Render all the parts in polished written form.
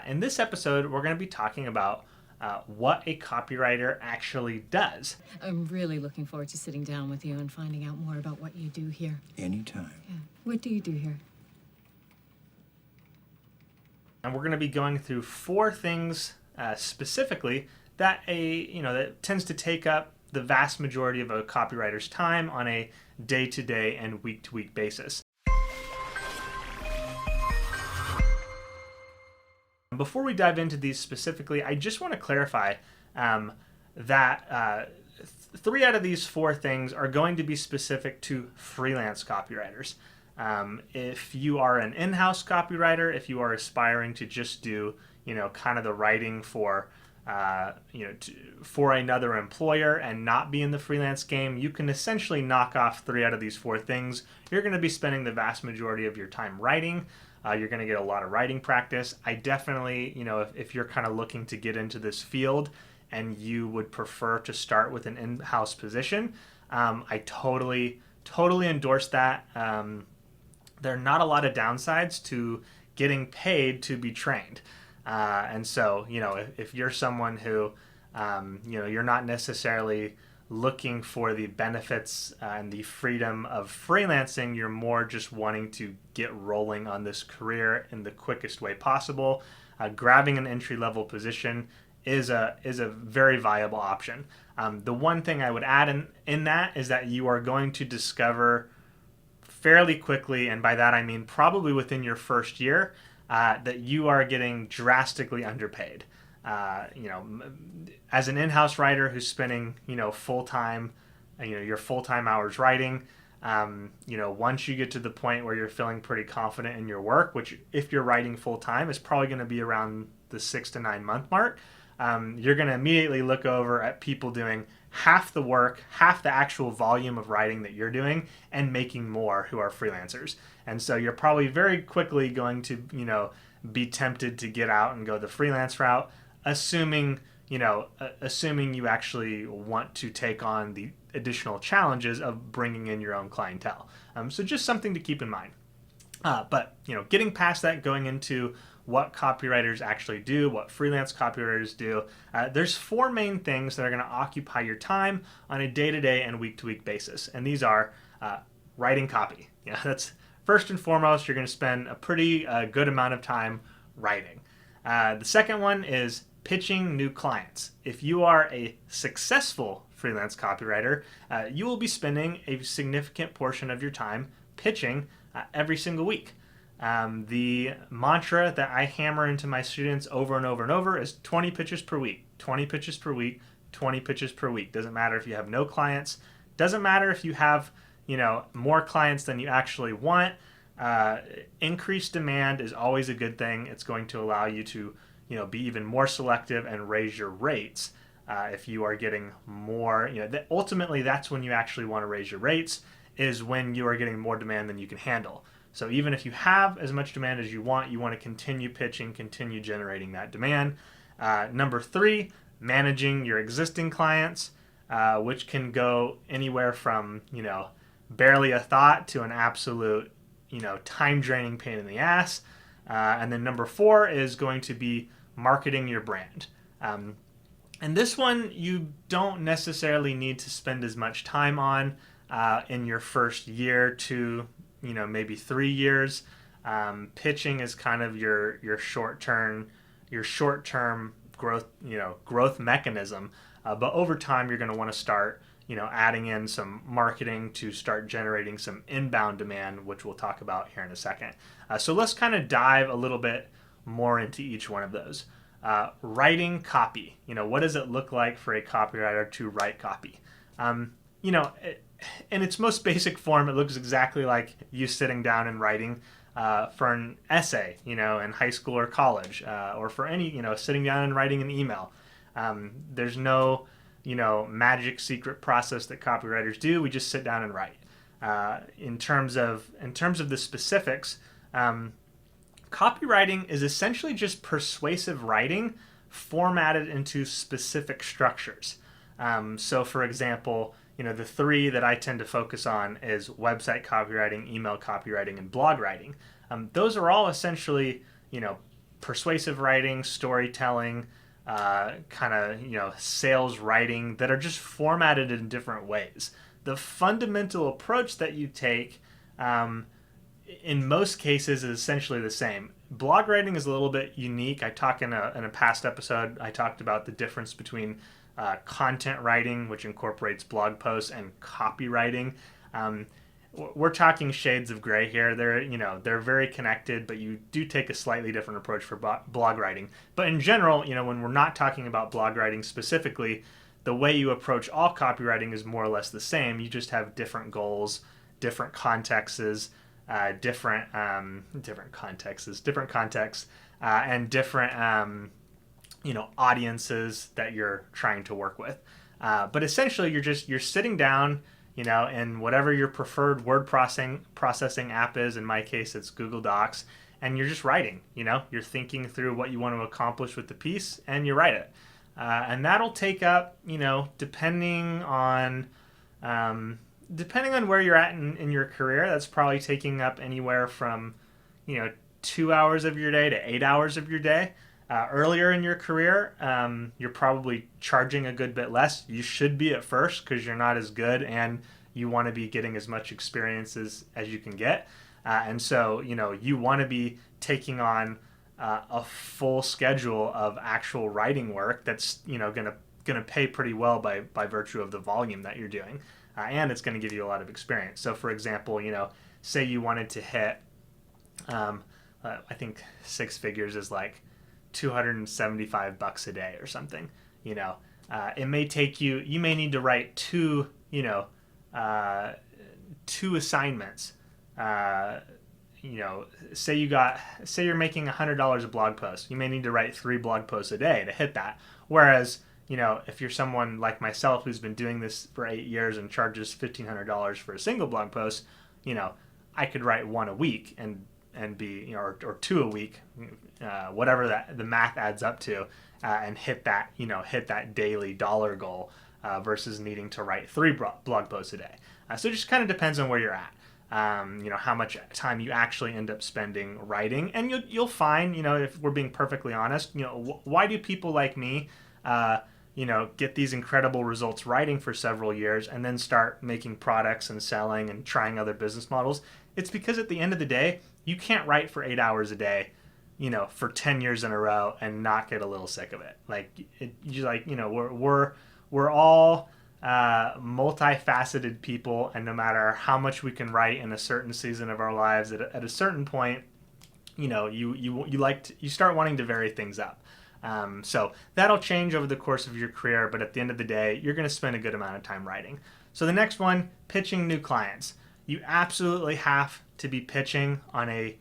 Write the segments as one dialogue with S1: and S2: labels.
S1: In this episode, we're going to be talking about what a copywriter actually does.
S2: I'm really looking forward to sitting down with you and finding out more about what you do here.
S3: Anytime.
S2: Yeah. What do you do here?
S1: And we're going to be going through four things specifically that that tends to take up the vast majority of a copywriter's time on a day-to-day and week-to-week basis. Before we dive into these specifically, I just want to clarify that 3 out of these 4 things are going to be specific to freelance copywriters. If you are an in-house copywriter, if you are aspiring to just do, kind of the writing for, for another employer and not be in the freelance game, you can essentially knock off 3 out of these 4 things. You're going to be spending the vast majority of your time writing. You're going to get a lot of writing practice. I definitely, if you're kind of looking to get into this field and you would prefer to start with an in-house position, I totally endorse that. There are not a lot of downsides to getting paid to be trained. And so, if you're someone who, you're not necessarily looking for the benefits and the freedom of freelancing, you're more just wanting to get rolling on this career in the quickest way possible. Grabbing an entry-level position is a very viable option. The one thing I would add in that is that you are going to discover fairly quickly, and by that I mean probably within your first year, that you are getting drastically underpaid. As an in-house writer who's spending, full-time, your full-time hours writing, once you get to the point where you're feeling pretty confident in your work, which if you're writing full-time is probably going to be around the 6 to 9 month mark, you're going to immediately look over at people doing half the work, half the actual volume of writing that you're doing, and making more who are freelancers. And so you're probably very quickly going to, be tempted to get out and go the freelance route, assuming you actually want to take on the additional challenges of bringing in your own clientele. So just something to keep in mind. But getting past that, going into what copywriters actually do, what freelance copywriters do, there's 4 main things that are going to occupy your time on a day-to-day and week-to-week basis. And these are writing copy. That's first and foremost. You're going to spend a pretty good amount of time writing. The second one is pitching new clients. If you are a successful freelance copywriter, you will be spending a significant portion of your time pitching every single week. The mantra that I hammer into my students over and over and over is 20 pitches per week, 20 pitches per week, 20 pitches per week. Doesn't matter if you have no clients. Doesn't matter if you have, more clients than you actually want. Increased demand is always a good thing. It's going to allow you to, be even more selective and raise your rates. If you are getting more, ultimately that's when you actually want to raise your rates, is when you are getting more demand than you can handle. So even if you have as much demand as you want to continue pitching, continue generating that demand. Number 3, managing your existing clients, which can go anywhere from, barely a thought to an absolute, time-draining pain in the ass. And then number 4 is going to be marketing your brand. And this one you don't necessarily need to spend as much time on in your first year to maybe 3 years. Pitching is kind of your short-term growth mechanism. But over time, you're going to want to start, adding in some marketing to start generating some inbound demand, which we'll talk about here in a second. So let's kind of dive a little bit more into each one of those. Writing copy. What does it look like for a copywriter to write copy? In its most basic form, it looks exactly like you sitting down and writing for an essay, in high school or college, or for any, sitting down and writing an email. There's no, magic secret process that copywriters do. We just sit down and write. In terms of the specifics, copywriting is essentially just persuasive writing formatted into specific structures. So, for example, the 3 that I tend to focus on is website copywriting, email copywriting, and blog writing. Those are all essentially, persuasive writing, storytelling, kind of sales writing that are just formatted in different ways. The fundamental approach that you take, in most cases, is essentially the same. Blog writing is a little bit unique. I talked in a past episode. I talked about the difference between content writing, which incorporates blog posts, and copywriting. We're talking shades of gray here. They're very connected, but you do take a slightly different approach for blog writing. But in general, when we're not talking about blog writing specifically, the way you approach all copywriting is more or less the same. You just have different goals, different contexts, and different audiences that you're trying to work with. But essentially, you're sitting down, in whatever your preferred word processing app is. In my case, it's Google Docs, and you're just writing. You're thinking through what you want to accomplish with the piece, and you write it. And that'll take up, depending on where you're at in your career, that's probably taking up anywhere from, 2 hours of your day to 8 hours of your day. Earlier in your career, you're probably charging a good bit less. You should be at first because you're not as good and you want to be getting as much experience as you can get. And so, you want to be taking on a full schedule of actual writing work that's, gonna pay pretty well by virtue of the volume that you're doing. And it's going to give you a lot of experience. So, for example, say you wanted to hit, I think 6 figures is like $275 a day or something. It may take you may need to write two assignments. Say you're making $100 a blog post, you may need to write 3 blog posts a day to hit that. Whereas, if you're someone like myself who's been doing this for 8 years and charges $1,500 for a single blog post, I could write 1 a week and be, or 2 a week, whatever that the math adds up to, and hit that daily dollar goal, versus needing to write 3 blog posts a day. So it just kind of depends on where you're at. How much time you actually end up spending writing, and you'll find, if we're being perfectly honest, why do people like me, get these incredible results writing for several years and then start making products and selling and trying other business models? It's because at the end of the day, you can't write for 8 hours a day, for 10 years in a row and not get a little sick of it. We're all multifaceted people, and no matter how much we can write in a certain season of our lives, at a certain point, you start wanting to vary things up. So that'll change over the course of your career, but at the end of the day, you're going to spend a good amount of time writing. So the next one, pitching new clients. You absolutely have to be pitching on a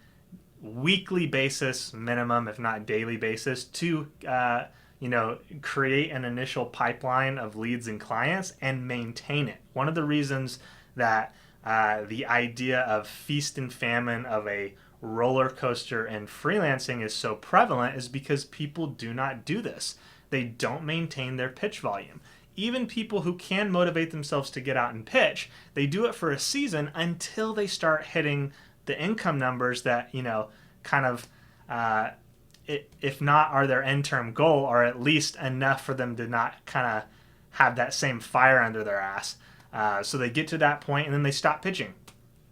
S1: weekly basis, minimum, if not daily basis, to create an initial pipeline of leads and clients and maintain it. One of the reasons that the idea of feast and famine, of a roller coaster in freelancing, is so prevalent is because people do not do this. They don't maintain their pitch volume. Even people who can motivate themselves to get out and pitch, they do it for a season until they start hitting the income numbers that, if not are their end term goal, are at least enough for them to not kind of have that same fire under their ass. So they get to that point and then they stop pitching.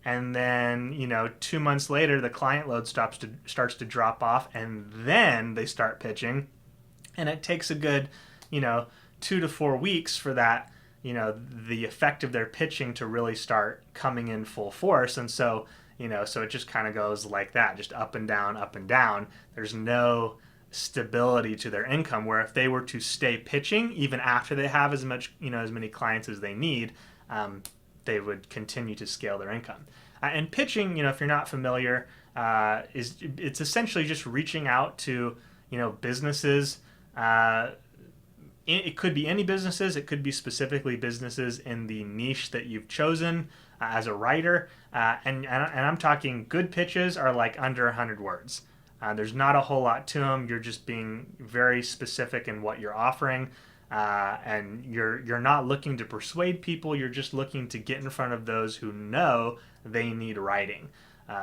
S1: And then, 2 months later, the client load starts to drop off, and then they start pitching. And it takes a good, 2 to 4 weeks for that, the effect of their pitching to really start coming in full force. And so, so it just kind of goes like that, just up and down, up and down. There's no stability to their income, where if they were to stay pitching, even after they have as much, as many clients as they need, they would continue to scale their income. And pitching, if you're not familiar, it's essentially just reaching out to, businesses. It could be any businesses. It could be specifically businesses in the niche that you've chosen as a writer. And I'm talking good pitches are like under 100 words. There's not a whole lot to them. You're just being very specific in what you're offering. And you're not looking to persuade people. You're just looking to get in front of those who know they need writing.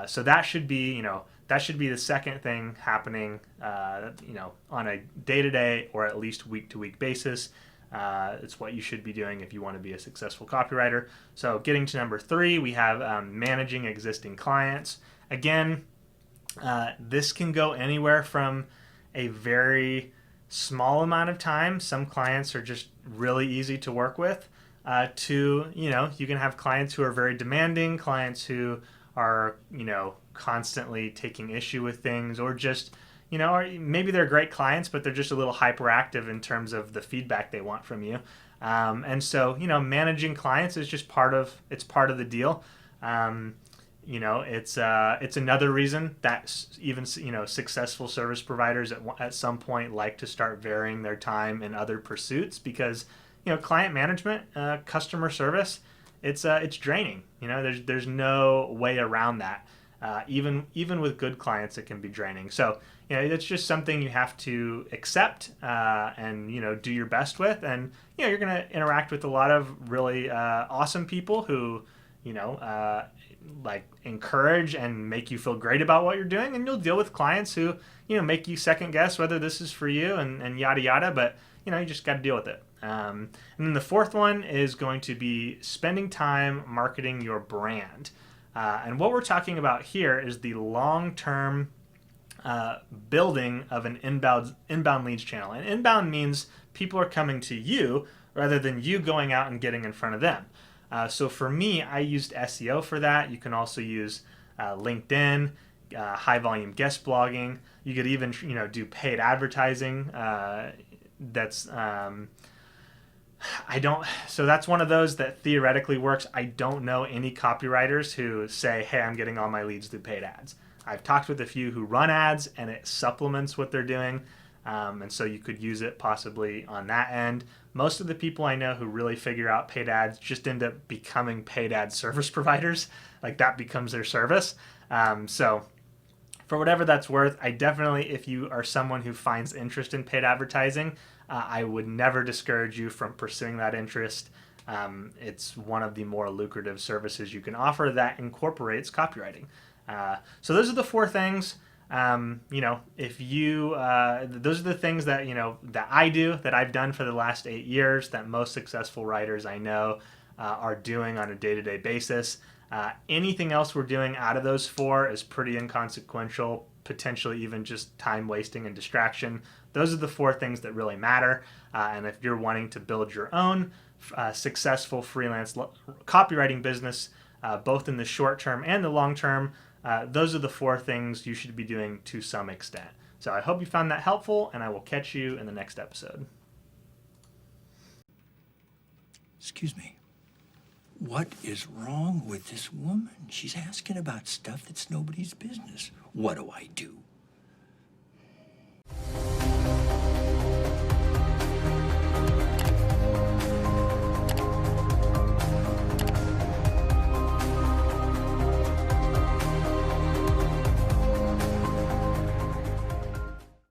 S1: So that should be, that should be the second thing happening, on a day-to-day or at least week-to-week basis. It's what you should be doing if you want to be a successful copywriter. So getting to number 3, we have managing existing clients. Again, this can go anywhere from a very small amount of time. Some clients are just really easy to work with, to, you can have clients who are very demanding, clients who are, constantly taking issue with things, or just, or maybe they're great clients, but they're just a little hyperactive in terms of the feedback they want from you. And so, managing clients is just part of the deal. It's another reason that even successful service providers at some point like to start varying their time in other pursuits, because client management, customer service, it's draining. There's no way around that. Even with good clients, it can be draining. So it's just something you have to accept, and do your best with. And you're going to interact with a lot of really awesome people who encourage and make you feel great about what you're doing, and you'll deal with clients who make you second guess whether this is for you, and yada yada. But you just got to deal with it. And then the fourth one is going to be spending time marketing your brand. And what we're talking about here is the long-term building of an inbound leads channel. And inbound means people are coming to you rather than you going out and getting in front of them. So for me, I used SEO for that. You can also use LinkedIn, high volume guest blogging. You could even do paid advertising. So that's one of those that theoretically works. I don't know any copywriters who say, hey, I'm getting all my leads through paid ads. I've talked with a few who run ads, and it supplements what they're doing. And so you could use it possibly on that end. Most of the people I know who really figure out paid ads just end up becoming paid ad service providers. Like, that becomes their service. So for whatever that's worth, I definitely, if you are someone who finds interest in paid advertising, I would never discourage you from pursuing that interest. It's one of the more lucrative services you can offer that incorporates copywriting. So those are the 4 things. If you, those are the things that, that I do, that I've done for the last 8 years, that most successful writers I know are doing on a day-to-day basis. Anything else we're doing out of those 4 is pretty inconsequential, potentially even just time wasting and distraction. Those are the 4 things that really matter. And if you're wanting to build your own successful freelance copywriting business, both in the short term and the long term, those are the 4 things you should be doing to some extent. So I hope you found that helpful, and I will catch you in the next episode.
S3: Excuse me. What is wrong with this woman? She's asking about stuff that's nobody's business. What do I do?